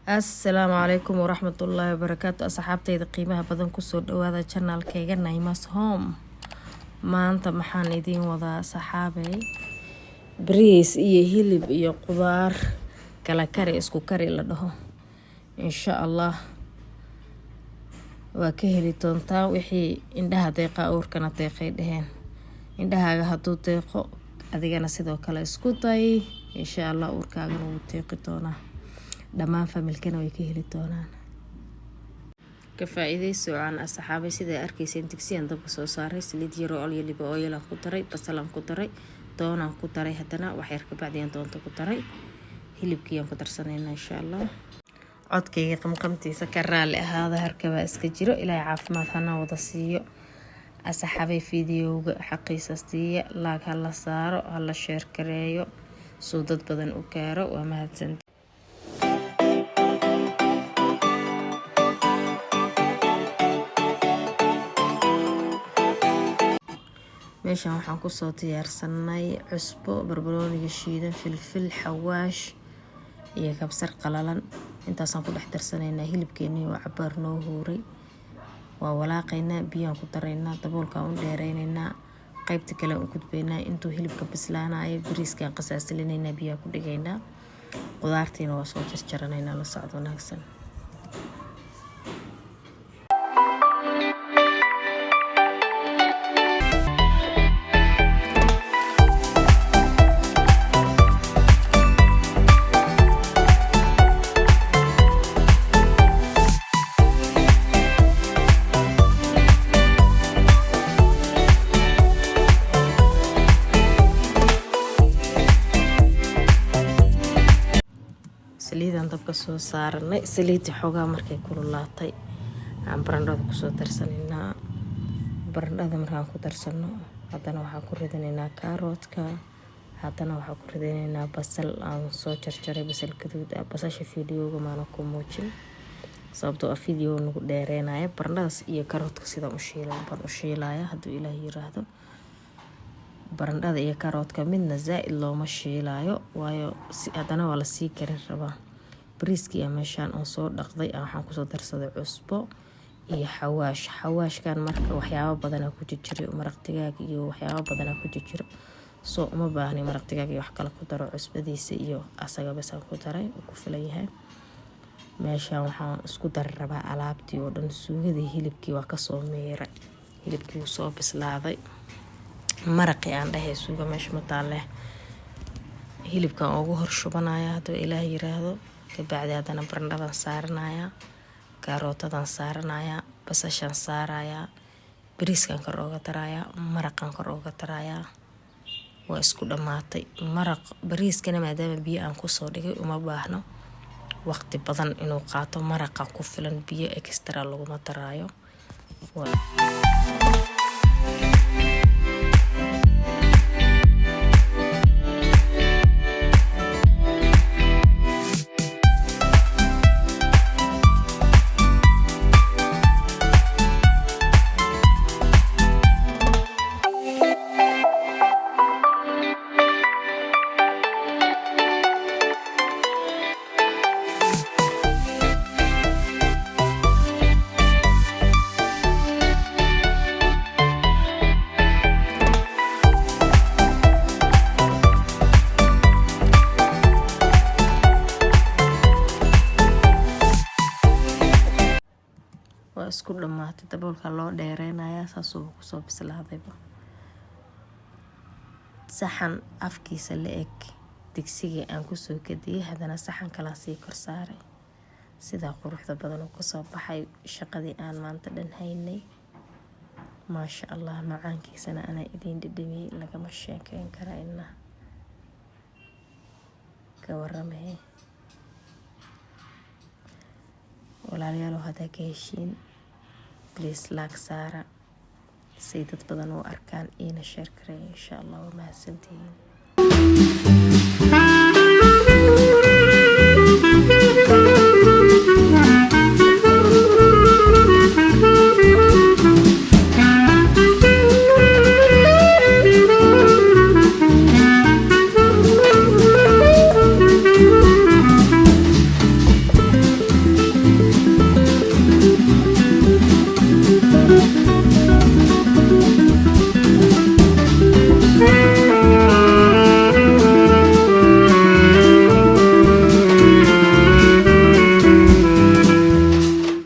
السلام عليكم ورحمة الله وبركاته. أصحابتي قيمها بدن كسر هذا channel كيجا نايماس هوم. ما أنت محن يدين وضع صحابي بريس هيلب قدار كلا كري اسكو كري لده إن شاء الله وكهلي تونتا وحي عندها دقيقة أور كانت دقيقة دهين عندها هاتو دقيقة أدينا سيدو كلا اسكوتاي إن شاء الله أور كاغنو دقيقتونا dhammaan familkana way ka heli doonaan. Ka faa'iideyso aan asxaabay sida arkaysan digsiyan dabka soo saaray saliid yar oo liba oil aan ku daray basalan ku daray doonaan ku daray hadana wax yar ka bacdiyaan doonta ku daray hilibkii aan ku darsanayna insha Allah. Codkayga qamqamtiisa ka raali ahaada harkaba iska jiro ilaa caafimaad hana wada siiyo. Asxaabay fiidiyowga xaqiisastiya laag hala saaro hala share gareeyo soo dad badan u gaaro waa mahadsan. meeshaan waxaan ku soo diyaarsanay cusbo barbarooniga shiidan filfil xawaash iyo kabsar qalalan intaasaan ku dhex darsanaynaa hilibkeennii oo cabaar noo huuray waa walaaqaynaa biyaan ku daraynaa daboolka u dheeraynaynaa qaybta kale u gudbaynaa intuu hilibka bislaanayo bariiskaan qasaasilinaynaa biyaa ku dhigaynaa qudaartiina waa soo jarjaranaynaa la socdo wanaagsan. saliidan dabka soo saarnay saliid xogaa markay kululaatay aan barandhada ku soo darsanaynaa barandhada markaan ku darsano hadana waxaan ku ridanaynaa kaaroodka hadana waxaan ku ridanaynaa basal aan soo jarjaray basal gaduud ah basasha fiidiyowga maana ku muujin sababtoo ah fiidiyow nagu dheereenaya barandhadas iyo kaaroodka sida u shiilaya hadduu ilaahay yiraahdo barandhada iyo kaaroodka midna zaa'id looma shiilaayo waayo hadana waa la sii karin rabaa bariiskii meeshaan oo soo dhaqday waxaan ku soo darsaday cusbo iyo xawaashkan marka waxyaabo badan ku jiro maraq digaag iyo waxyaabo badan ku jiro soo uma baahni maraq digaag iyo wax kale ku daro cusbadiisa iyo asaga bas aan ku daray ku filan yahay meeshaan waxaan isku dar rabaa alaabtii oo dhan suugadii hilibkii waa ka soo meeray hilibkii uu soo bislaaday maraqii aan dhahay suuga meesha ma taale hilibkan ugu hor shubanaya hadduu ilaahay yiraahdo ka bacdi hadana barandhadan saaranaya kaarootadan saaranaya basashan saaraya bariiskan kor uga daraya maraqan kor uga daraya waa isku dhamaatay maraq bariiskana maadaama biyo aan ku soo dhigay uma baahno waqti badan inuu qaato maraqa ku filan biyo extra laguma daraayo isku dhamaatay daboolka loo dheereynaya saasoo ku soo bislaadayba saxan afkiisa la eg digsiga aan ku soo gadiyay hadana saxan kala sii kor saaray sida quruxda badan oo ku soo baxay shaqadii aan maanta dhan haynay maasha Allah macaankiisana ana idin dhadhamiyay lagama sheekeyn karayna ka waramay walaalayaal hada ka heshiin please like saara si dad badan oo arkaan ina share gareeyo insha Allah waa mahadsantihiin.